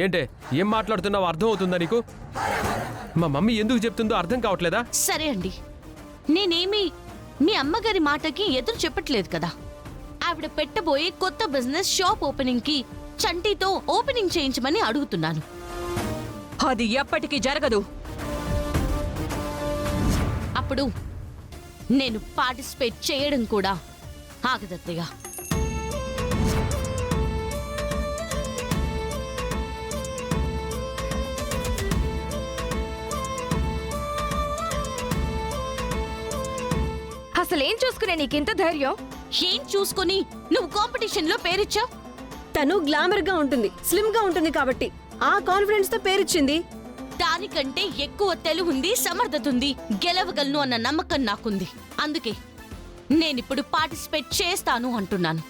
ఏంటే ఏం మాట్లాడుతున్నావు అర్థం అవుతుందా నీకు? మా మమ్మీ ఎందుకు చెప్తుందో అర్థం కావట్లేదా? సరే అండి, నేనేమి మీ అమ్మగారి మాటకి ఎదురు చెప్పట్లేదు కదా. ఆవిడ పెట్టబోయే కొత్త బిజినెస్ షాప్ ఓపెనింగ్ కి చంటితో ఓపెనింగ్ చేయించమని అడుగుతున్నాను. అది ఎప్పటికీ జరగదు. అప్పుడు నేను పార్టిసిపేట్ చేయడం కూడా ఆగదత్తయ్య. అసలేం చూసుకునే నీకింత ధైర్యం? ఏం చూసుకుని నువ్వు కాంపిటీషన్ లో పేరిచ్చావు? తను గ్లామర్ గా ఉంటుంది, స్లిమ్ గా ఉంటుంది కాబట్టి ఆ కాన్ఫిడెన్స్ తో పేరిచ్చింది. దానికంటే ఎక్కువ తెలివుంది, సమర్థత ఉంది, గెలవగలను అన్న నమ్మకం నాకుంది. అందుకే నేనిప్పుడు పార్టిసిపేట్ చేస్తాను అంటున్నాను.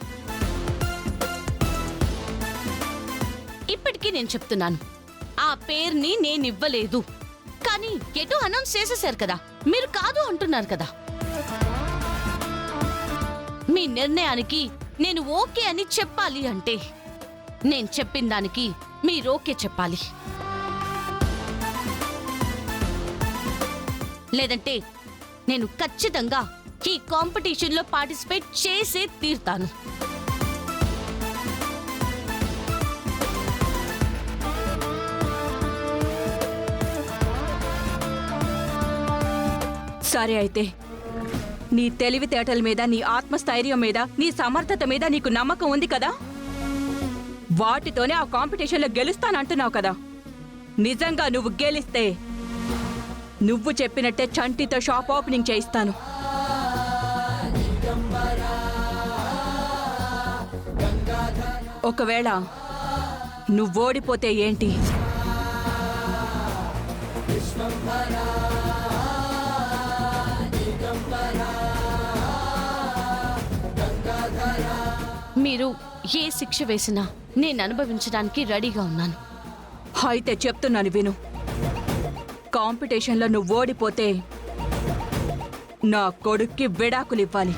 ఇప్పటికీ నేను చెప్తున్నాను, ఆ పేరుని నేనివ్వలేదు. కానీ ఎటు అనౌన్స్ చేసేశారు కదా, మీరు కాదు అంటున్నారు కదా. మీ నిర్ణయానికి నేను ఓకే అని చెప్పాలి అంటే నేను చెప్పిన దానికి మీరు ఓకే చెప్పాలి. లేదంటే నేను ఖచ్చితంగా ఈ కాంపిటీషన్లో పార్టిసిపేట్ చేసే తీరుతాను. సరే అయితే, నీ తెలివితేటల మీద, నీ ఆత్మస్థైర్యం మీద, నీ సమర్థత మీద నీకు నమ్మకం ఉంది కదా. వాటితోనే ఆ కాంపిటీషన్లో గెలుస్తానంటున్నావు కదా. నిజంగా నువ్వు గెలిస్తే నువ్వు చెప్పినట్టే చంటితో షాప్ ఓపెనింగ్ చేయిస్తాను. ఒకవేళ నువ్వు ఓడిపోతే ఏంటి? మీరు ఏ శిక్ష వేసినా నేను అనుభవించడానికి రెడీగా ఉన్నాను. అయితే చెప్తున్నాను విను. కాంపిటీషన్లో నువ్వు ఓడిపోతే నా కొడుక్కి విడాకులు ఇవ్వాలి.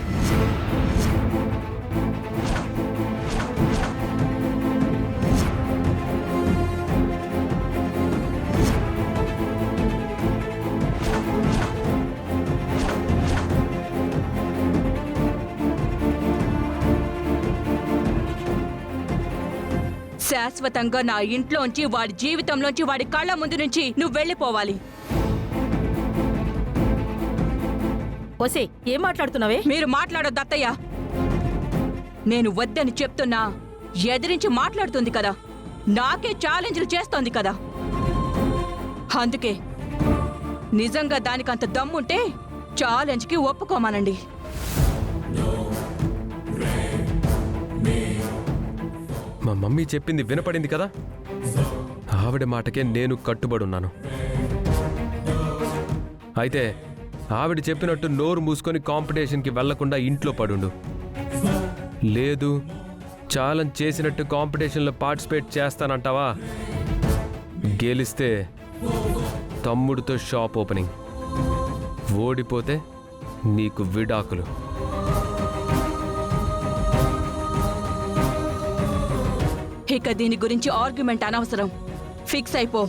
శాశ్వతంగా నా ఇంట్లోంచి, వాడి జీవితంలోంచి, వాడి కళ్ళ ముందు నుంచి నువ్వు వెళ్ళిపోవాలి. ఓసే, ఏం మాట్లాడుతున్నావే? మీరు మాట్లాడొద్దు అత్తయ్య. నేను వద్దని చెప్తున్నా ఎదిరించి మాట్లాడుతుంది కదా, నాకే ఛాలెంజ్లు చేస్తోంది కదా. అందుకే నిజంగా దానికంత దమ్ముంటే ఛాలెంజ్కి ఒప్పుకోమానండి. మా మమ్మీ చెప్పింది వినపడింది కదా, ఆవిడ మాటకే నేను కట్టుబడున్నాను. అయితే ఆవిడ చెప్పినట్టు నోరు మూసుకొని కాంపిటీషన్కి వెళ్లకుండా ఇంట్లో పడుండు. లేదు, ఛాలెంజ్ చేసినట్టు కాంపిటీషన్లో పార్టిసిపేట్ చేస్తానంటావా? గెలిస్తే తమ్ముడితో షాప్ ఓపెనింగ్, ఓడిపోతే నీకు విడాకులు. ఇక దీని గురించి ఆర్గ్యుమెంట్ అనవసరం. ఫిక్స్ అయిపో.